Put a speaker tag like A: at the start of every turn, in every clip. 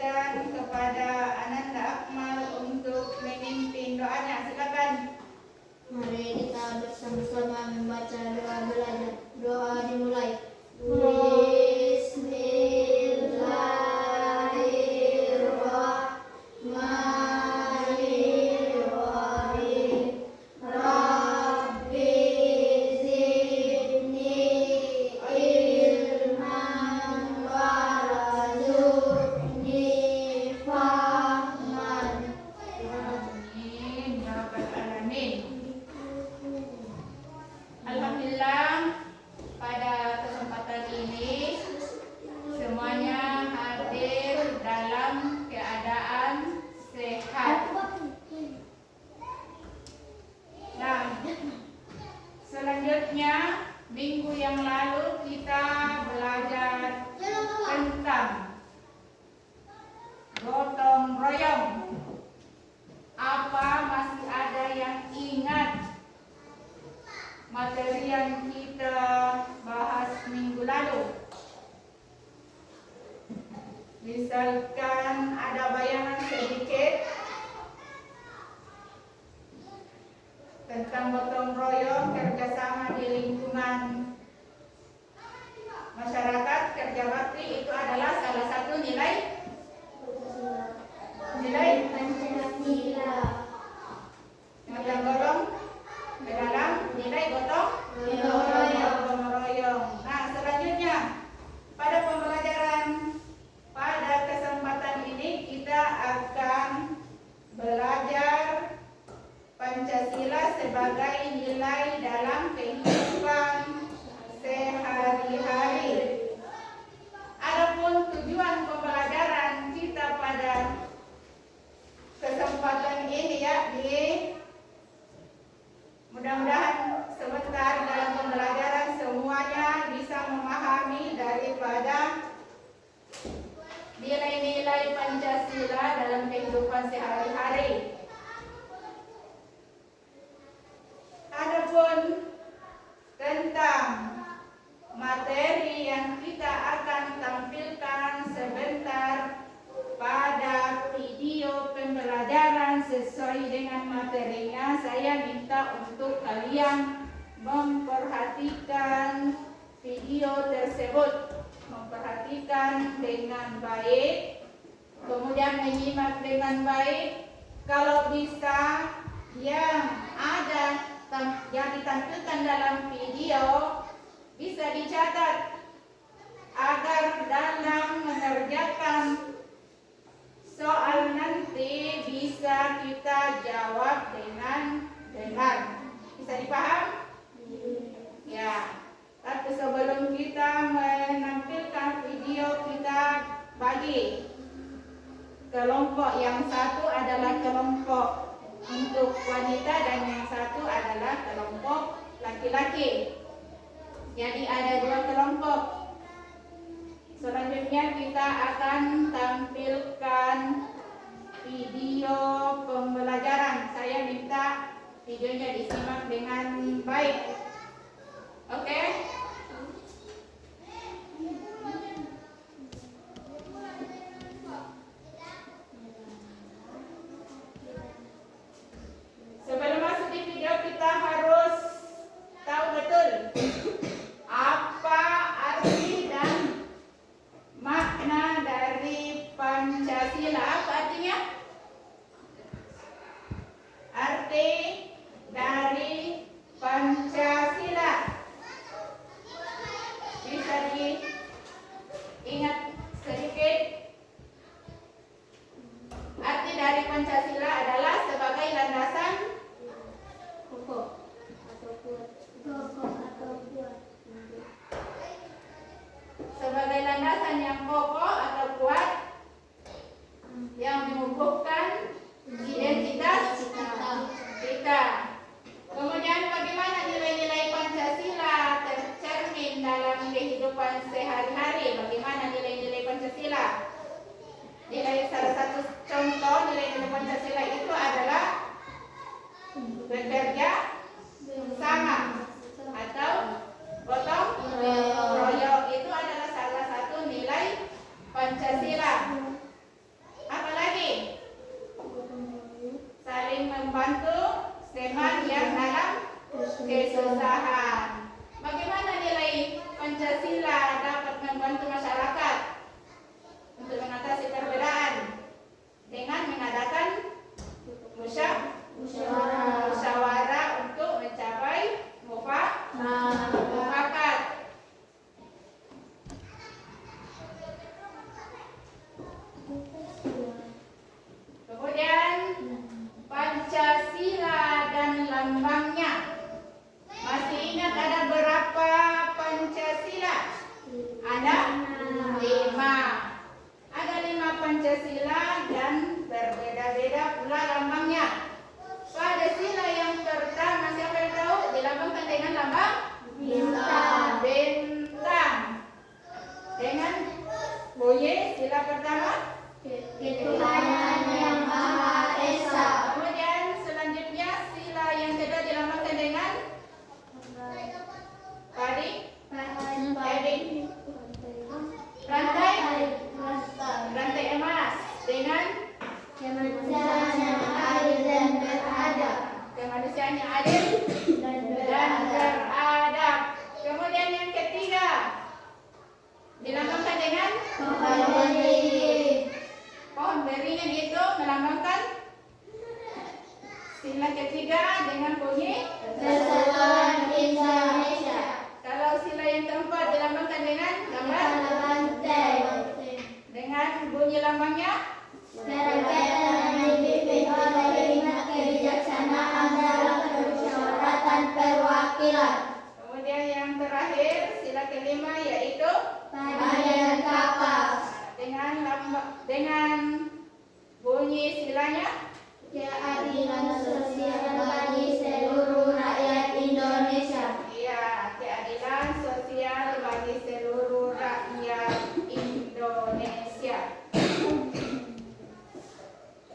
A: kembalikan kepada Ananda Akmal untuk memimpin doanya. Silakan.
B: Mari kita bersama-sama membaca doa belajar. Doa dimulai.
A: Alhamdulillah, pada kesempatan ini semuanya hadir dalam keadaan sehat. Nah, selanjutnya minggu yang lalu kita belajar tentang gotong royong. Apa masih ada yang ingat materi yang kita bahas minggu lalu? Misalkan ada bayangan sedikit tentang gotong royong, kerjasama di lingkungan masyarakat, kerja bakti, itu adalah salah satu nilai
B: Pancasila.
A: yang tergolong ke dalam nilai gotong royong. Nah, selanjutnya pada pembelajaran pada kesempatan ini kita akan belajar Pancasila sebagai nilai dalam kehidupan sehari-hari. Adapun tujuan pembelajaran kita pada kesempatan ini mudah-mudahan sebentar dalam pembelajaran semuanya bisa memahami daripada nilai-nilai Pancasila dalam kehidupan sehari-hari. Adapun tentang materi yang kita akan tampilkan sebentar pada video pembelajaran sesuai dengan materinya, saya minta untuk kalian memperhatikan video tersebut, memperhatikan dengan baik, kemudian menyimak dengan baik. Kalau bisa yang ada yang ditampilkan dalam video bisa dicatat agar dalam mengerjakan soal nanti bisa kita jawab dengan benar. Bisa dipaham? Ya. Tapi sebelum kita menampilkan video, kita bagi kelompok. Yang satu adalah kelompok untuk wanita dan yang satu adalah kelompok laki-laki. Jadi ada dua kelompok. Selanjutnya kita akan tampilkan video pembelajaran. Saya minta videonya disimak dengan baik. Oke? Sebelum masuk di video kita harus tahu betul apa arti dan makna dari Pancasila. Apa artinya? Arti dari Pancasila bisa diingat sedikit. Arti dari Pancasila adalah sebagai landasan
B: Kokoh atau kuat.
A: Sebagai landasan yang kokoh atau kuat yang mengukuhkan identitas kita. Kemudian bagaimana nilai-nilai Pancasila tercermin dalam kehidupan sehari-hari? Bagaimana nilai-nilai Pancasila? Salah satu contoh nilai-nilai Pancasila itu adalah bekerja sama atau gotong royong. Itu adalah salah satu nilai Pancasila. dengan bunyi sila pertama.
B: Ketuhanan yang Maha Esa.
A: Kemudian selanjutnya sila yang kedua dilambangkan dengan padi, rantai emas dengan
B: Kemanusiaan yang adil dan beradab.
A: kemanusiaan yang adil dan beradab. Kemudian yang ketiga dilambangkan dengan
B: Pohon beringin.
A: pohon beringin, itu melambangkan sila ketiga dengan bunyi.
B: Persatuan Indonesia.
A: Kalau sila yang keempat dilambangkan dengan gambar
B: Banteng.
A: dengan bunyi lambangnya.
B: Kerajaan yang dipimpin oleh hikmat kebijaksanaan dalam permusyawaratan perwakilan.
A: Kemudian yang terakhir sila kelima yaitu
B: Badan kapal.
A: dengan bunyi silanya.
B: Keadilan sosial bagi seluruh rakyat Indonesia.
A: Iya, keadilan sosial bagi seluruh rakyat Indonesia.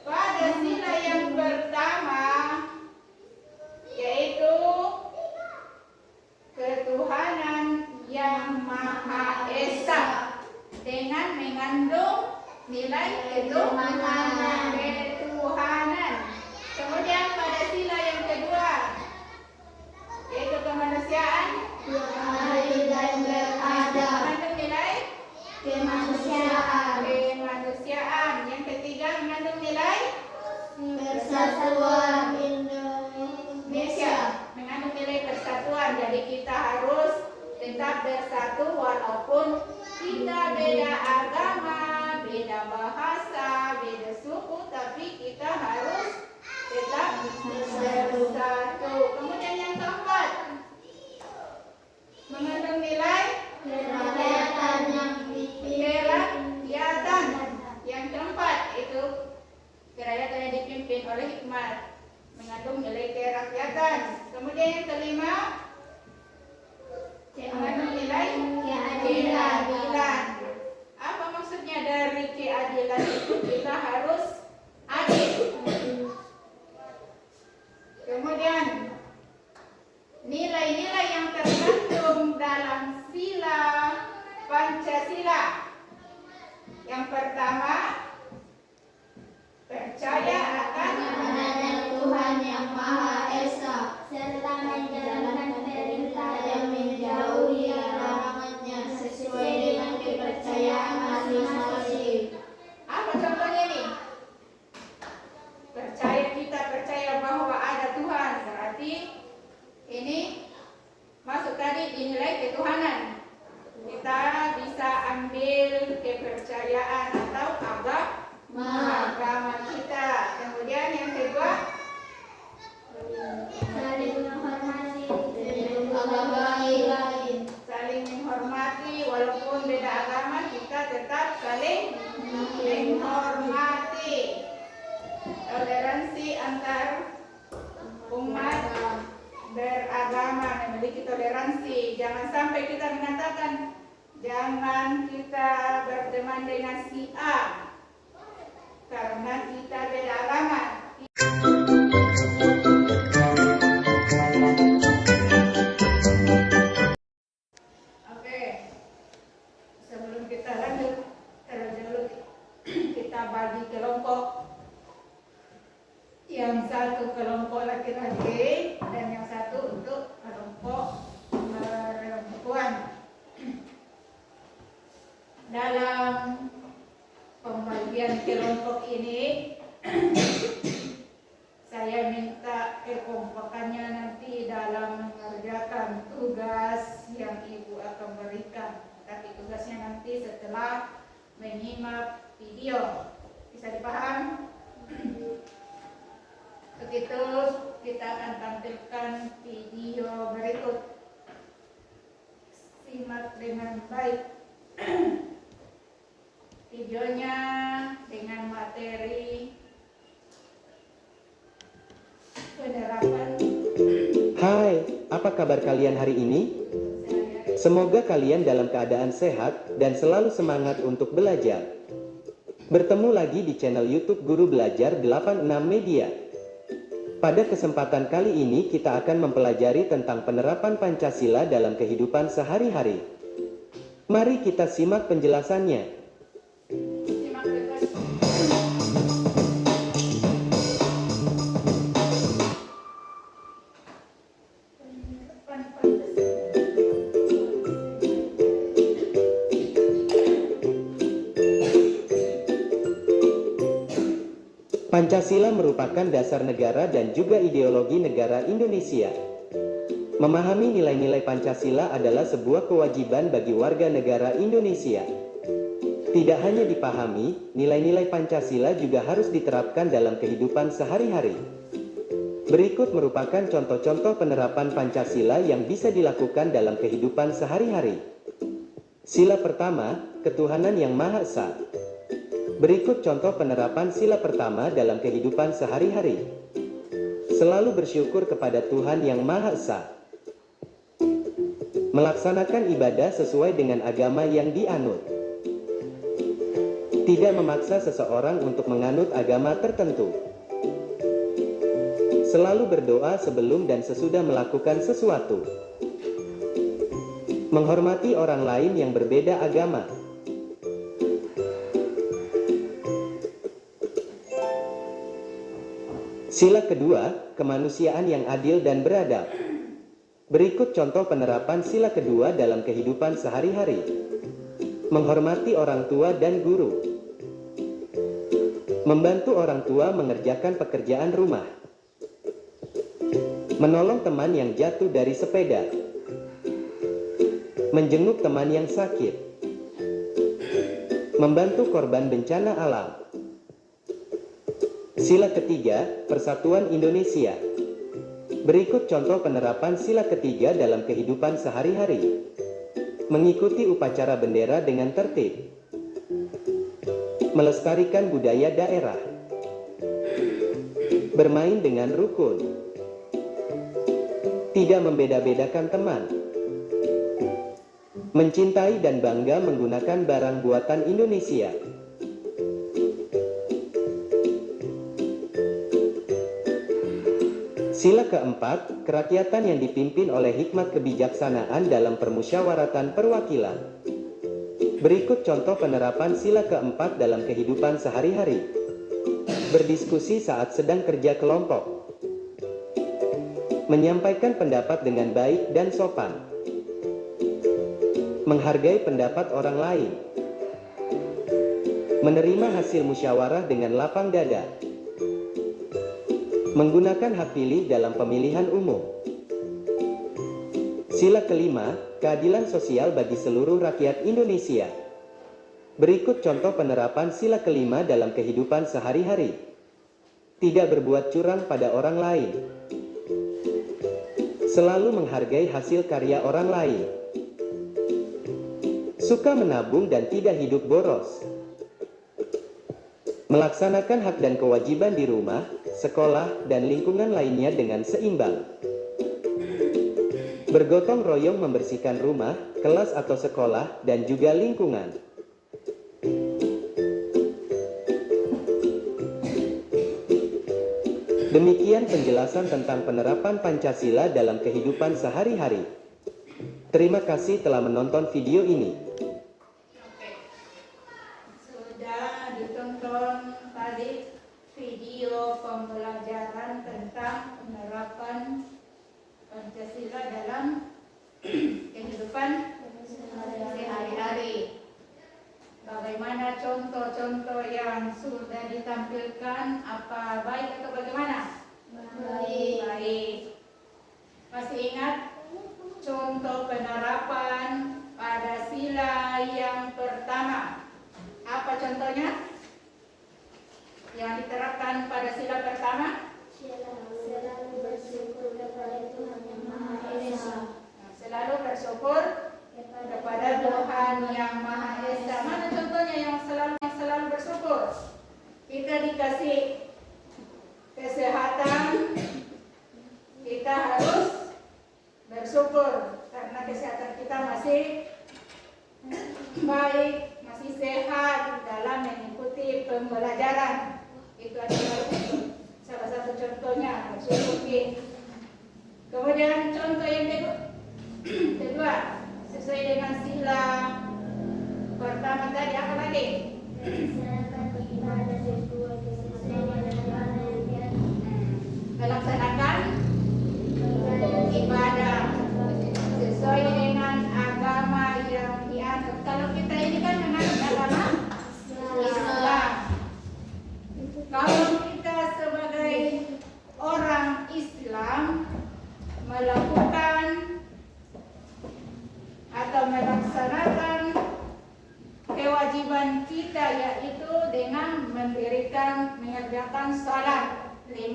A: Pada sila yang pertama yaitu ketuhanan yang Maha Esa dengan mengandung nilai ketuhanan. Kemudian pada sila yang kedua yaitu kemanusiaan
B: Adil dan beradab.
A: mengandung nilai
B: Kemanusiaan.
A: Yang ketiga mengandung nilai
B: Persatuan Indonesia.
A: mengandung nilai persatuan. Jadi kita harus tetap bersatu walaupun kita beda agama, beda bahasa, beda suku, tapi kita harus tetap bersatu. Kemudian yang keempat mengandung nilai
B: Kerakyatan yang dipimpin.
A: kerakyatan. Yang keempat itu kerakyatan yang dipimpin oleh hikmat, mengandung nilai kerakyatan. Kemudian yang kelima mengandung nilai keadilan. Apa maksudnya dari keadilan itu? Kita harus adil. Kemudian nilai-nilai yang terkandung dalam sila Pancasila. Yang pertama, percaya akan
B: Adanya Tuhan yang Maha Esa serta menjalankan perintah dan menjauhi larangannya sesuai dengan kepercayaan masing-masing.
A: apa contohnya nih? Kita percaya bahwa ada Tuhan, berarti ini masuk tadi dinilai ketuhanan. Kita bisa ambil kepercayaan atau agama kita. Kemudian yang kedua,
B: Saling menghormati agama lain.
A: saling menghormati. Walaupun beda agama, kita tetap saling menghormati. Toleransi antar umat beragama, memiliki toleransi. Jangan sampai kita mengatakan jangan kita berteman dengan si A karena kita beda agama. Oke, sebelum kita lanjut, terlebih dahulu kita bagi kelompok. Yang satu kelompok laki-laki dan yang satu untuk kelompok perempuan. Dalam pembagian kelompok ini saya minta kekompakannya nanti dalam mengerjakan tugas yang ibu akan berikan. Tapi tugasnya nanti setelah menyimak video. Bisa dipaham? Begitu kita akan tampilkan video berikut. Simak dengan baik videonya dengan materi penerapan.
C: Hai, apa kabar kalian hari ini? Semoga kalian dalam keadaan sehat dan selalu semangat untuk belajar. Bertemu lagi di channel YouTube Guru Belajar 86 Media. Pada kesempatan kali ini kita akan mempelajari tentang penerapan Pancasila dalam kehidupan sehari-hari. Mari kita simak penjelasannya.
A: Simak bebas.
C: Pancasila merupakan dasar negara dan juga ideologi negara Indonesia. Memahami nilai-nilai Pancasila adalah sebuah kewajiban bagi warga negara Indonesia. Tidak hanya dipahami, nilai-nilai Pancasila juga harus diterapkan dalam kehidupan sehari-hari. Berikut merupakan contoh-contoh penerapan Pancasila yang bisa dilakukan dalam kehidupan sehari-hari. Sila pertama, ketuhanan yang Maha Esa. Berikut contoh penerapan sila pertama dalam kehidupan sehari-hari. Selalu bersyukur kepada Tuhan yang Maha Esa. Melaksanakan ibadah sesuai dengan agama yang dianut. Tidak memaksa seseorang untuk menganut agama tertentu. Selalu berdoa sebelum dan sesudah melakukan sesuatu. Menghormati orang lain yang berbeda agama. Sila kedua, kemanusiaan yang adil dan beradab. Berikut contoh penerapan sila kedua dalam kehidupan sehari-hari. Menghormati orang tua dan guru. Membantu orang tua mengerjakan pekerjaan rumah. Menolong teman yang jatuh dari sepeda. Menjenguk teman yang sakit. Membantu korban bencana alam. Sila ketiga, Persatuan Indonesia. Berikut contoh penerapan sila ketiga dalam kehidupan sehari-hari. Mengikuti upacara bendera dengan tertib. Melestarikan budaya daerah. Bermain dengan rukun. Tidak membeda-bedakan teman. Mencintai dan bangga menggunakan barang buatan Indonesia. Sila keempat, kerakyatan yang dipimpin oleh hikmat kebijaksanaan dalam permusyawaratan perwakilan. Berikut contoh penerapan sila keempat dalam kehidupan sehari-hari. Berdiskusi saat sedang kerja kelompok. Menyampaikan pendapat dengan baik dan sopan. Menghargai pendapat orang lain. Menerima hasil musyawarah dengan lapang dada. Menggunakan hak pilih dalam pemilihan umum. Sila kelima, keadilan sosial bagi seluruh rakyat Indonesia. Berikut contoh penerapan sila kelima dalam kehidupan sehari-hari. Tidak berbuat curang pada orang lain. Selalu menghargai hasil karya orang lain. Suka menabung dan tidak hidup boros. Melaksanakan hak dan kewajiban di rumah, sekolah, dan lingkungan lainnya dengan seimbang. Bergotong royong membersihkan rumah, kelas atau sekolah, dan juga lingkungan. Demikian penjelasan tentang penerapan Pancasila dalam kehidupan sehari-hari. Terima kasih telah menonton video ini.
A: Sudah ditonton tadi video pembelajaran tentang penerapan Pancasila dalam kehidupan sehari-hari. Bagaimana contoh-contoh yang sudah ditampilkan? Apa baik atau bagaimana?
B: Baik.
A: Baik. Masih ingat contoh penerapan pada sila yang pertama? Apa contohnya? Yang diterapkan pada sila pertama?
B: Selalu bersyukur kepada Tuhan yang Maha Esa.
A: Selalu bersyukur kepada Tuhan yang Maha Esa. Mana contohnya yang selalu bersyukur? Kita dikasih kesehatan, kita harus bersyukur karena mudah-mudahan kesehatan kita masih baik, masih sehat dalam mengikuti pembelajaran. Itu adalah salah satu contohnya bersyukur. Kemudian contoh yang kedua, sesuai dengan sila pertama tadi apa lagi? Melaksanakan ibadah sesuai dengan agama yang dianut. Kalau kita ini kan menganut agama Islam. Kalau kita sebagai orang Islam melakukan atau melaksanakan kewajiban kita, yaitu dengan mengerjakan salat 5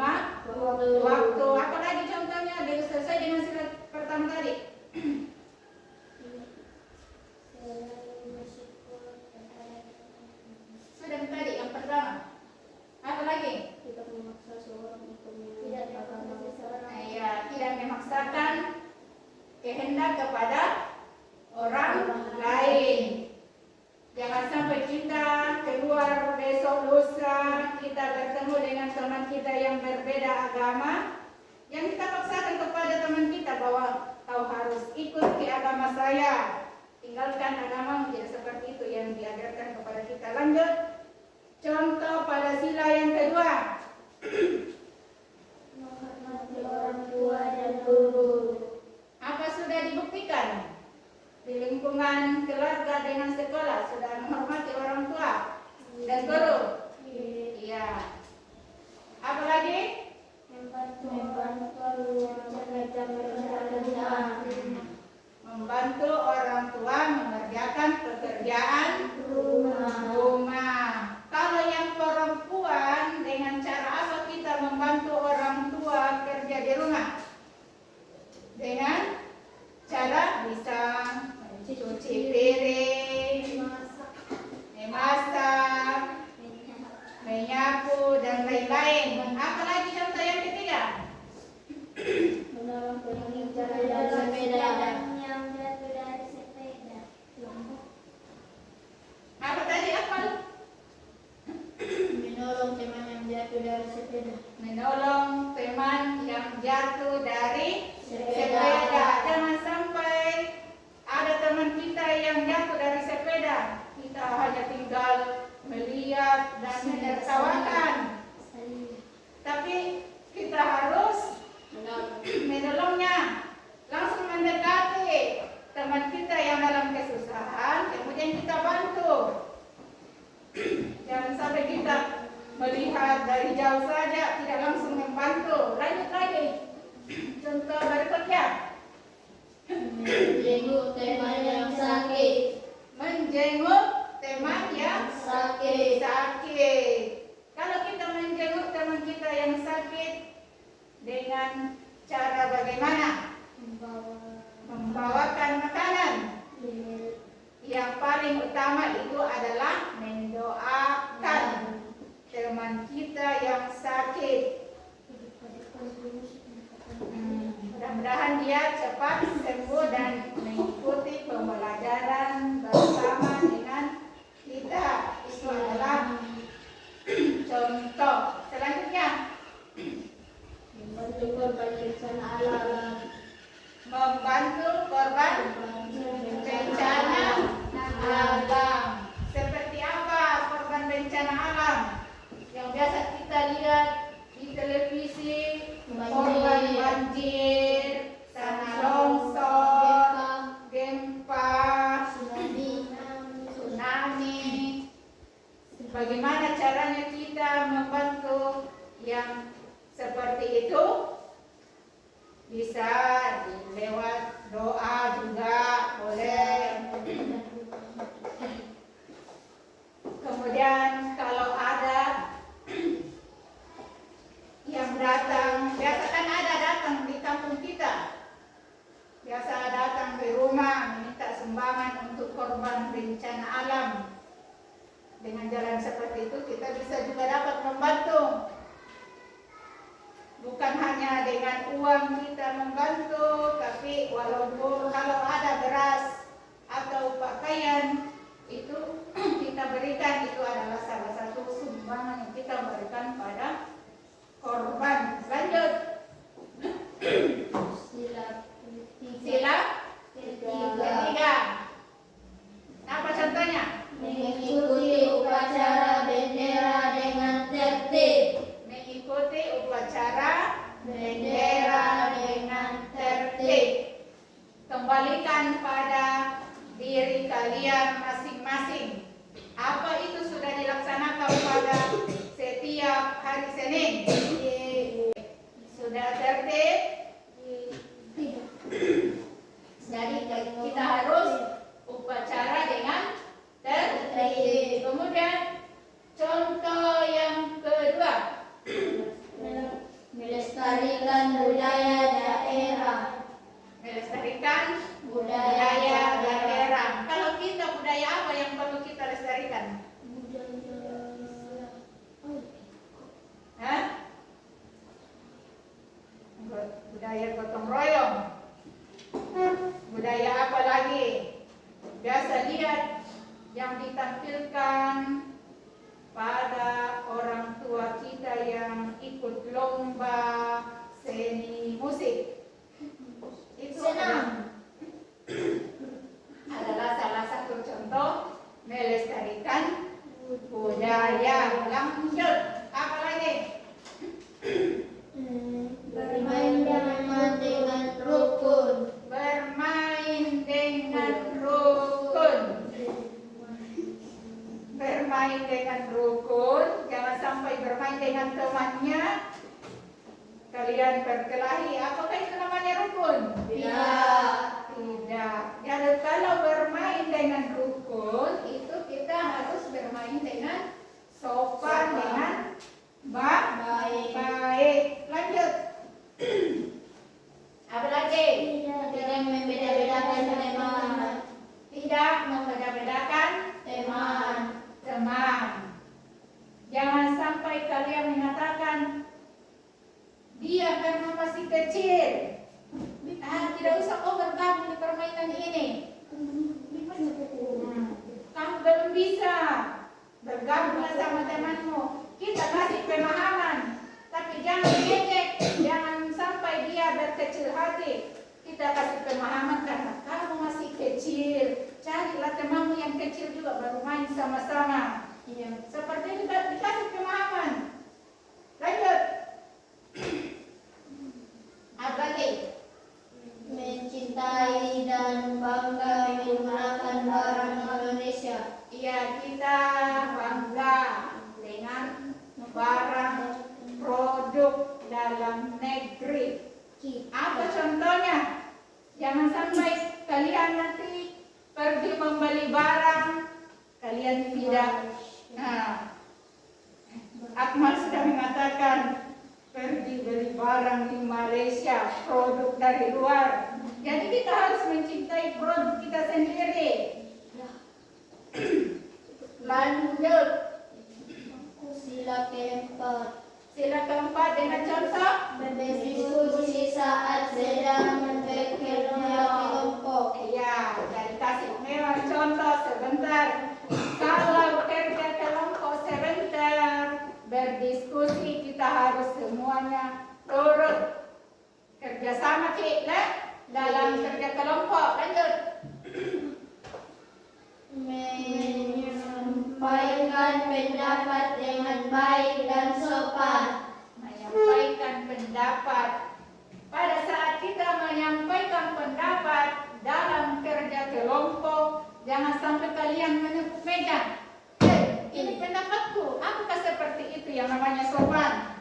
A: waktu. Apalagi contohnya sesuai dengan sila pertama tadi. Sudah tadi yang pertama. Apa lagi?
B: Tidak memaksa seorang untuk
A: Tidak memaksakan kehendak kepada orang lain. Jangan sampai kita keluar besok lusa, kita bertemu dengan teman kita yang berbeda agama, yang kita paksakan kepada teman kita bahwa kau harus ikut ke agama saya, tinggalkan agama, tidak seperti itu yang diajarkan kepada kita. Lanjut, contoh pada sila yang kedua.
B: menghormati orang tua dan guru.
A: Apa sudah dibuktikan di lingkungan keluarga dengan sekolah? Sudah menghormati orang tua dan guru? Iya. Apa lagi?
B: Membantu mengerjakan pekerjaan.
A: Membantu orang tua mengerjakan pekerjaan rumah. Kalau yang perempuan, dengan cara apa kita membantu orang tua kerja di rumah? Dengan cara bisa cuci piring, memasak, menyapu, dan lain-lain. Apa lagi contoh yang ketiga?
B: Menolong pengendara dari sepeda.
A: Apa tadi apa?
B: Menolong teman yang jatuh dari sepeda.
A: Menolong teman yang jatuh dari
B: Sepeda.
A: sepeda. Jangan sampai ada teman kita yang jatuh dari sepeda, kita hanya tinggal melihat dan menertawakan. Tapi kita harus menolongnya, langsung mendekati teman kita yang dalam kesusahan, kemudian kita bantu. Jangan sampai kita melihat dari jauh saja, tidak langsung membantu. Lanjut lagi, contoh berikutnya.
B: Menjenguk teman yang sakit.
A: Menjenguk teman yang
B: Sakit.
A: Kalau kita menjenguk teman kita yang sakit dengan cara bagaimana? Membawakan makanan. Yang paling utama itu adalah mendoakan teman kita yang sakit. Mudah-mudahan dia cepat sembuh dan mengikuti pembelajaran bersama dengan kita. Itu adalah contoh. Selanjutnya,
B: Membantu korban bencana alam.
A: membantu korban bencana alam. Seperti apa korban bencana alam? Yang biasa kita lihat di televisi, korban banjir, tanah longsor, gempa, tsunami. Bagaimana caranya kita membantu yang seperti itu? Bisa lewat doa juga boleh. Kemudian kalau ada yang datang, biasa kan ada datang di kampung kita, biasa datang ke rumah meminta sumbangan untuk korban bencana alam. Dengan jalan seperti itu kita bisa juga dapat membantu. Bukan hanya dengan uang kita membantu, tapi walaupun kalau ada beras atau pakaian itu kita berikan, itu adalah salah satu sumbangan yang kita berikan pada korban. Lanjut. Sila ketiga. Apa contohnya?
B: Mengikuti upacara bendera dengan tertib.
A: Mengikuti upacara bendera dengan tertib. Kembalikan pada diri kalian masing-masing. Apa itu sudah dilaksanakan pada setiap hari Senin? Sudah tertib? Jadi kita harus upacara dengan tertib. Kemudian contoh yang kedua,
B: Melestarikan budaya daerah.
A: melestarikan budaya daerah. Kalau kita, budaya apa yang perlu kita lestarikan? Hah? Budaya gotong royong. Budaya apa lagi? Biasa lihat yang ditampilkan pada orang tua kita yang ikut lomba seni musik. Itu adalah salah satu contoh melestarikan budaya. Lanjut, apa lagi?
B: Bermain dengan rukun.
A: Bermain dengan rukun. Bermain dengan rukun, jangan sampai bermain dengan temannya kalian berkelahi. Apakah itu namanya rukun?
B: Tidak.
A: Tidak. Jadi kalau bermain dengan rukun, itu kita harus bermain dengan sopan, dengan baik. Lanjut. Apa lagi?
B: Tidak membeda-bedakan teman.
A: Tidak membeda-bedakan
B: Teman.
A: teman. Jangan sampai kalian mengatakan dia karena masih kecil, tidak usah kau bergabung di permainan ini. Kamu belum bisa, bergabunglah sama temanmu. Kita kasih pemahaman, tapi jangan ejek, jangan sampai dia berkecil hati. Kita kasih pemahaman karena kamu masih kecil. Carilah temanmu yang kecil juga, baru main sama-sama. Seperti itu dikasih pemahaman. Lanjut. Apa lagi?
B: Mencintai dan bangga menggunakan barang Indonesia.
A: Iya, kita bangga dengan barang produk dalam negeri. Apa contohnya? Jangan sampai kalian nanti pergi membeli barang, kalian tidak. Nah, Akmal sudah mengatakan pergi beli barang di Malaysia, produk dari luar. Jadi kita harus mencintai produk kita sendiri. Lanjut.
B: Sila keempat.
A: Sila keempat dengan contoh.
B: Berdiskusi saat sedang bekerja kelompok.
A: Ya, jadi kasih memang contoh sebentar. Kalau kerja kelompok sebentar, berdiskusi kita harus semuanya turut kerjasama kita dalam kerja kelompok. Lanjut.
B: Menyampaikan pendapat dengan baik dan sopan.
A: Menyampaikan pendapat. Pada saat kita menyampaikan pendapat dalam kerja kelompok, jangan sampai kalian menepuk meja. Ini pendapatku, apakah seperti itu yang namanya sopan?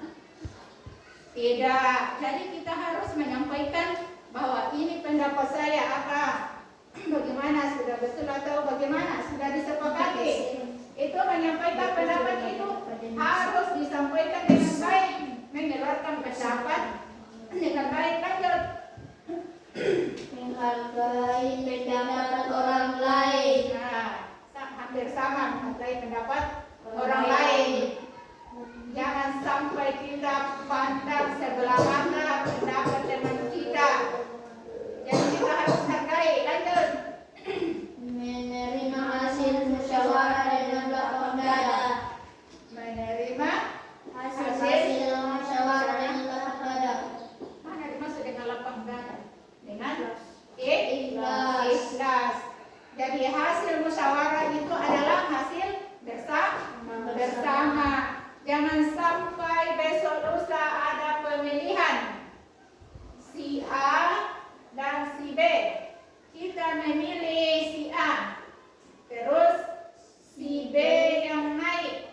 A: Tidak. Jadi kita harus menyampaikan bahwa ini pendapat saya, apa? Bagaimana, sudah betul atau bagaimana? Sudah disepakati. Itu menyampaikan pendapat itu harus disampaikan dengan baik, mengeluarkan pendapat dengan baik. Lanjut.
B: Menghargai pendapat orang lain.
A: Nah, hampir sama, menghargai pendapat orang lain. Jangan sampai kita pandang sebelah mata pendapat teman kita. Jadi kita harus hargai. Lanjut.
B: Menerima hasil musyawarah dengan lapang dada.
A: Menerima
B: Hasil musyawarah dengan lapang dada.
A: mana dimaksud dengan lapang dada? Dengan
B: Ikhlas.
A: ikhlas. Jadi hasil musyawarah itu adalah hasil bersama. Jangan sampai besok lusa ada pemilihan si A dan si B. Kita memilih si A, terus si B yang naik.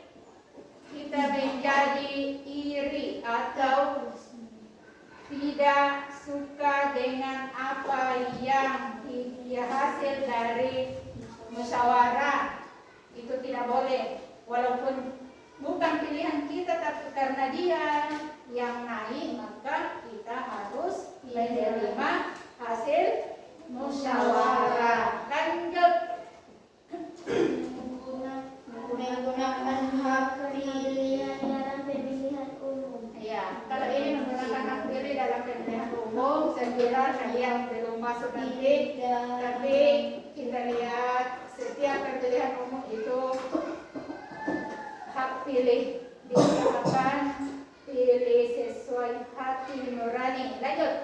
A: Kita menjadi iri atau tidak suka dengan apa yang hasil dari musyawarah. Itu tidak boleh, walaupun bukan pilihan kita, tapi karena dia yang naik, maka kita harus menerima hasil musyawarah. Lanjut.
B: Menggunakan hak pilihan dalam pemilihan umum.
A: Ya, kalau ini menggunakan hak pilih dalam pemilihan umum, saya kira kalian belum masuk nanti. Tapi kita lihat setiap pemilihan umum itu hak pilih diusahakan pilih sesuai hati nurani. Lanjut.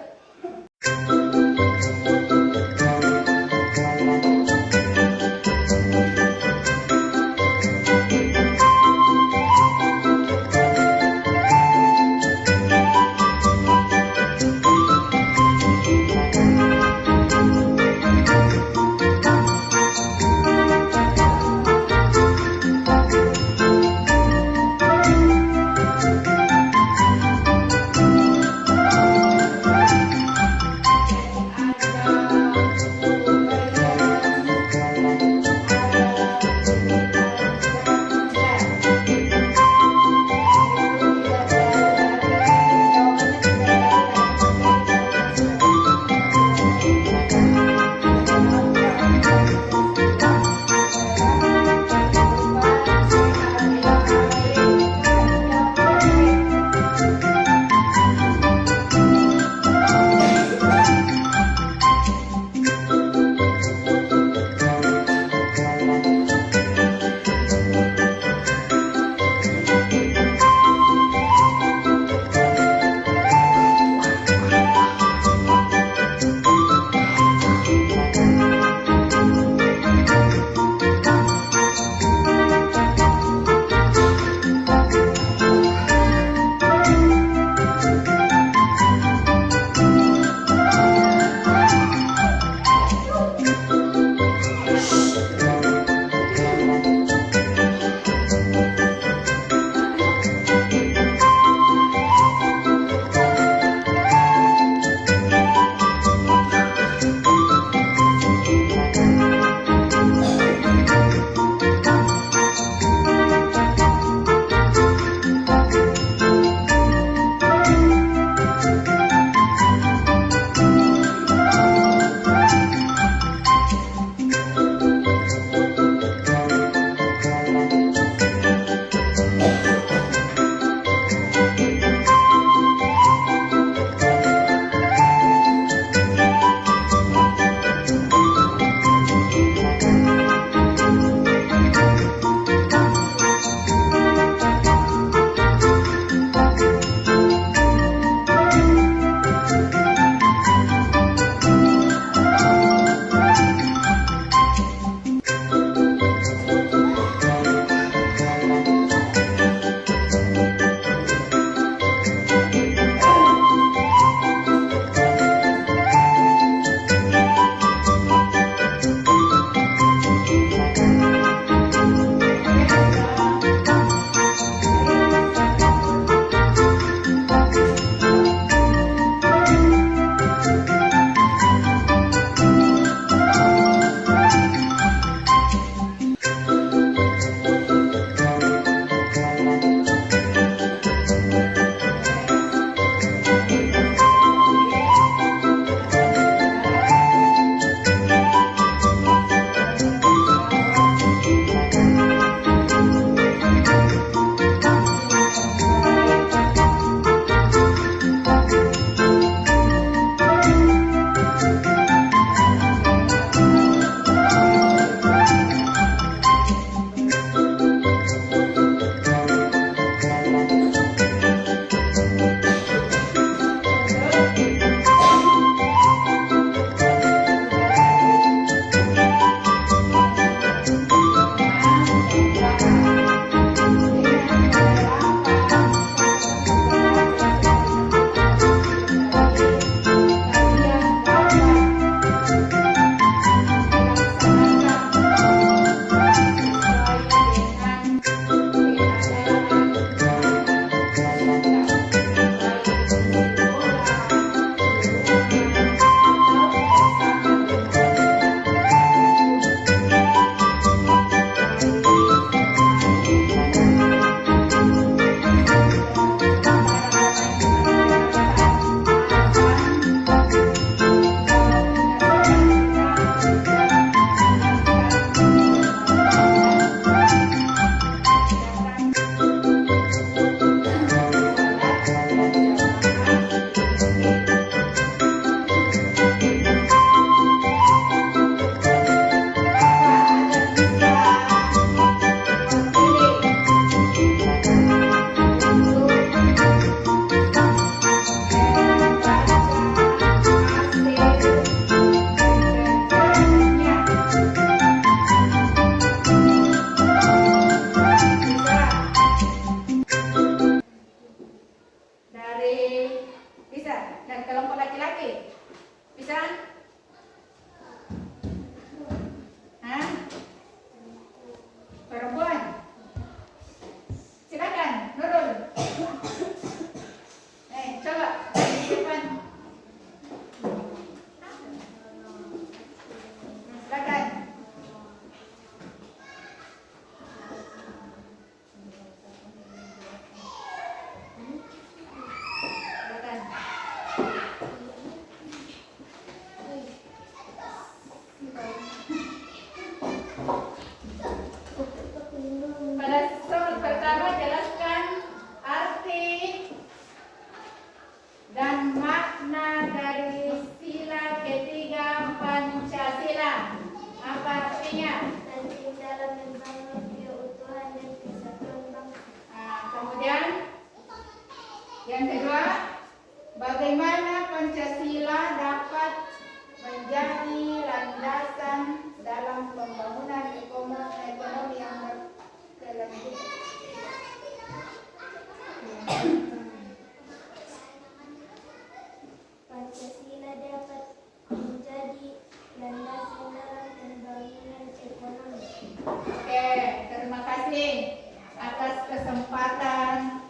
A: kesempatan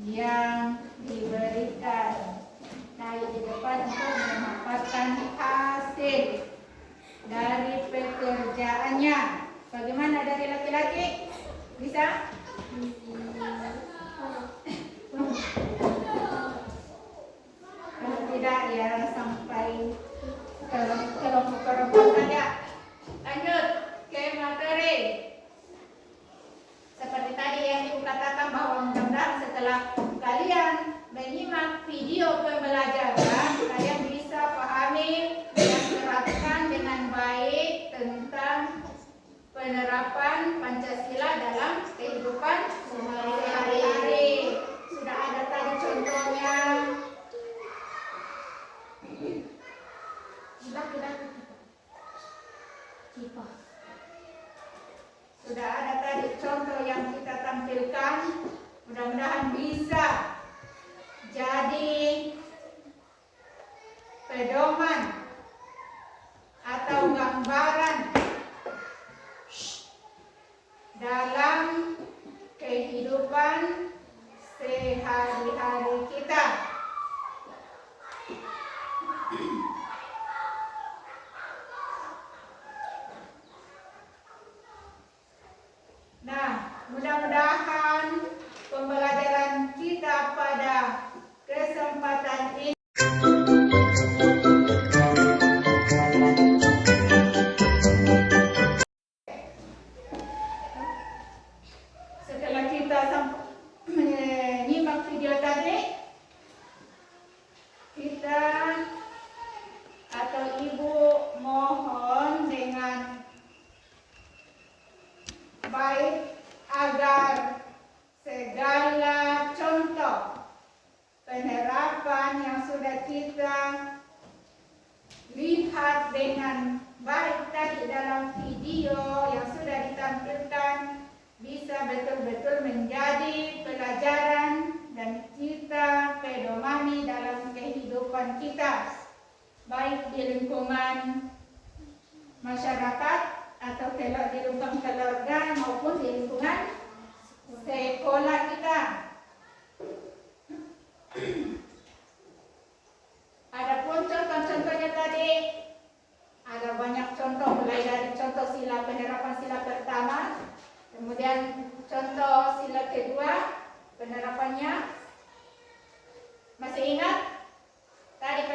A: yang diberikan. Naik di depan untuk mendapatkan hasil dari pekerjaannya. Bagaimana dari laki-laki? Bisa? Kalau tidak ya sampai kelompok saja. Lanjut ke materi. Seperti tadi yang ibu katakan bahwa mudah-mudahan setelah kalian menyimak video pembelajaran, kalian bisa pahami dan terapkan dengan baik tentang penerapan Pancasila dalam kehidupan sehari-hari. Sudah ada tadi contohnya. Sudah ada tadi contoh yang kita tampilkan. Mudah-mudahan bisa jadi pedoman atau gambaran dalam kehidupan sehari-hari kita. Nah, mudah-mudahan pembelajaran kita pada kesempatan ini setelah kita menyimak video tadi, kita atau ibu mohon dengan baik agar segala contoh penerapan yang sudah kita lihat dengan baik tadi dalam video yang sudah ditampilkan bisa betul-betul menjadi pelajaran dan kita pedomani dalam kehidupan kita, baik di lingkungan masyarakat atau kalau di lingkungan keluarga maupun di lingkungan sekolah kita. Adapun contoh-contohnya tadi ada banyak contoh, mulai dari contoh sila penerapan sila pertama, kemudian contoh sila kedua penerapannya. Masih ingat tadi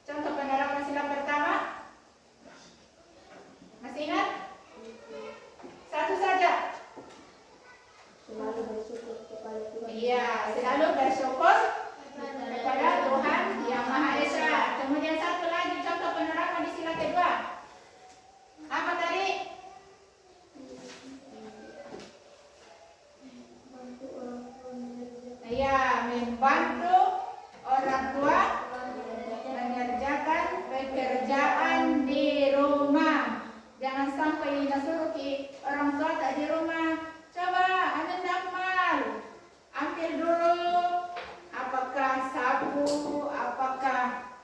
A: contoh penerapan sila pertama? Masih ingat? Satu saja.
B: Selalu bersyukur kepada Tuhan.
A: Iya, selalu bersyukur kepada Tuhan Yang Maha Esa. Kemudian satu lagi contoh penerapan di sila kedua. Apa tadi? Iya, membantu orang tua mengerjakan pekerjaan di rumah. Jangan sampai disuruh orang tua tak di rumah. Coba anak Nakmal, ambil dulu apakah sapu, apakah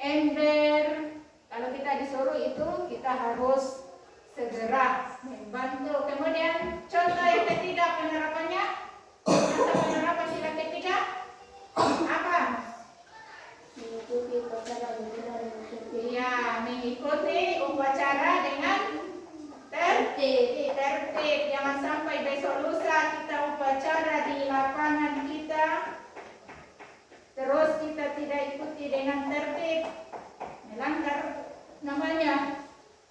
A: ember. Kalau kita disuruh itu kita harus segera membantu. Kemudian contoh yang ketiga penerapannya, contoh penerapan sila ketiga apa?
B: Mengikuti upacara dengan
A: Iya, mengikuti upacara dengan tertib. Jangan sampai besok lusa kita upacara di lapangan kita, terus kita tidak ikuti dengan tertib, melanggar namanya.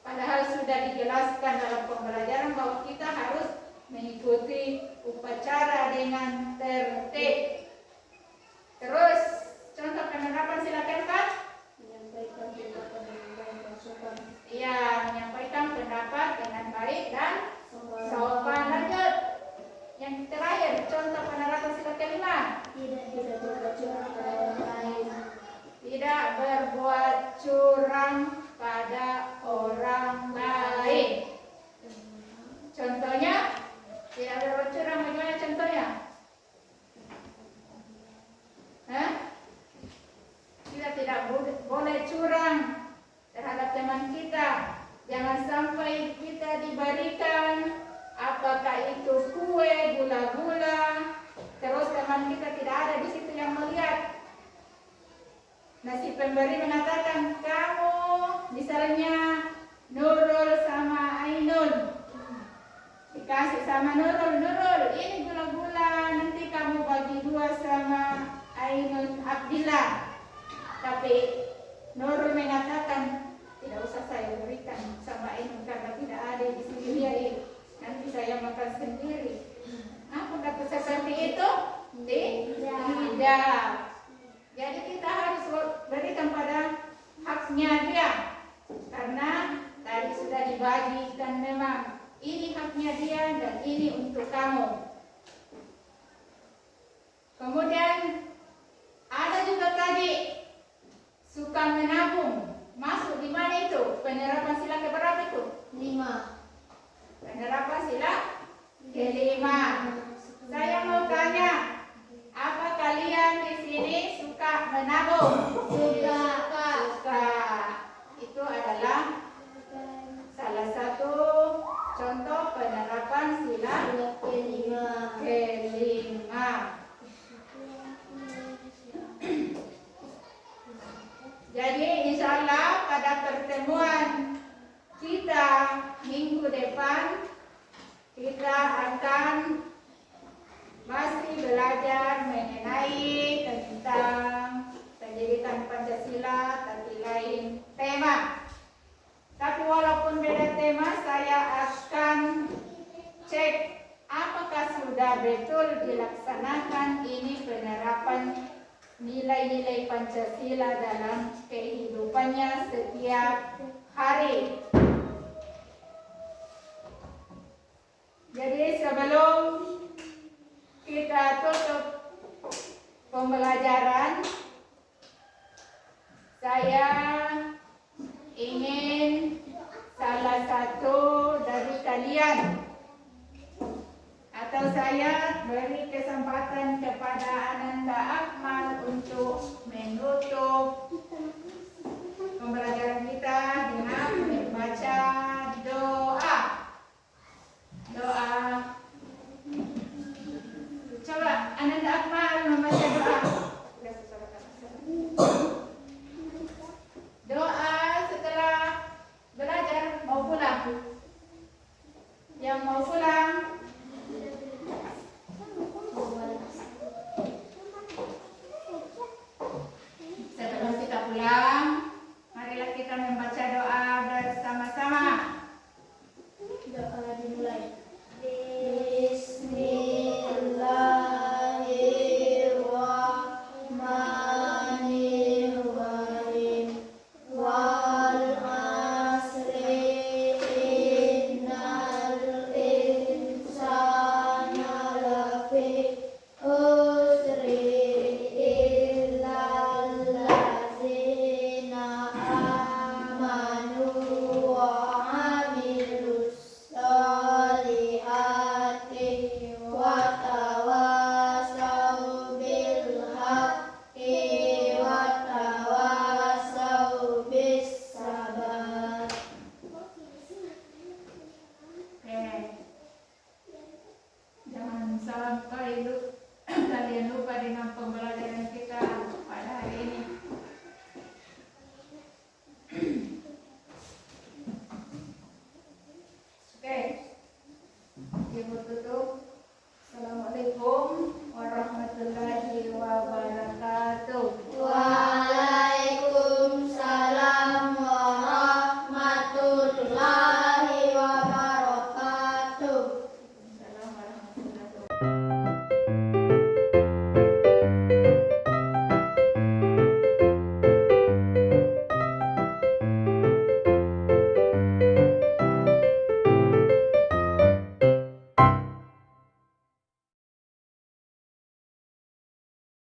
A: Padahal sudah dijelaskan dalam pembelajaran bahwa kita harus mengikuti upacara dengan tertib. Terus contoh penerapan sila keempat,
B: menyampaikan pendapat dengan baik dan sopan.
A: iya, menyampaikan pendapat dengan baik dan sopan. Lanjut. Yang terakhir, contoh penerapan sila kelima,
B: Tidak berbuat curang pada orang lain.
A: tidak berbuat curang pada orang lain. Contohnya, tidak berbuat curang, bagaimana contohnya? Hah? Kita tidak boleh curang terhadap teman kita. Jangan sampai kita diberikan apakah itu kue pemberi mengatakan, kamu misalnya Nurul sama Ainun, dikasih sama Nurul, ini gula-gula, nanti kamu bagi 2 sama Ainun Abdillah. Tapi Nurul mengatakan, tidak usah saya berikan sama Ainun karena tidak ada di sini dia ini. Nanti saya makan sendiri. Apa kata seperti itu? Tidak. Jadi kita harus berikan pada haknya dia. Karena tadi sudah dibagi dan memang ini haknya dia dan ini untuk kamu. Kemudian ada juga tadi suka menabung. Masuk di mana itu? Penerapan sila keberapa itu?
B: 5.
A: Penerapan sila kelima. Saya mau tanya, apa kalian di sini suka menabung?
B: Suka.
A: Suka. Itu adalah salah satu contoh penerapan sila kelima. Jadi insya Allah pada pertemuan kita minggu depan kita akan masih belajar mengenai tentang pendidikan Pancasila tapi lain tema. Tapi walaupun beda tema, saya akan cek apakah sudah betul dilaksanakan ini penerapan nilai-nilai Pancasila dalam kehidupannya setiap hari. Jadi sebelum kita tutup pembelajaran, saya ingin salah satu dari kalian atau saya beri kesempatan kepada Ananda Akmal untuk menutup pembelajaran kita dengan membaca doa. Doa. Coba Ananda Akmal membaca doa. Doa setelah belajar mau pulang. Yang mau pulang sebelum kita pulang, marilah kita membaca doa bersama-sama.
B: Doa dimulai. Bismillahirrahmanirrahim. Wal asri innal insana lafi khusri illal ladzina amanu wa amilus solihati wa tawasau bil haqqi wa tawasau bis sabar.
A: Jangan sampai kalian lupa dengan pembelajaran kita pada hari ini. Oke, ibu tutup.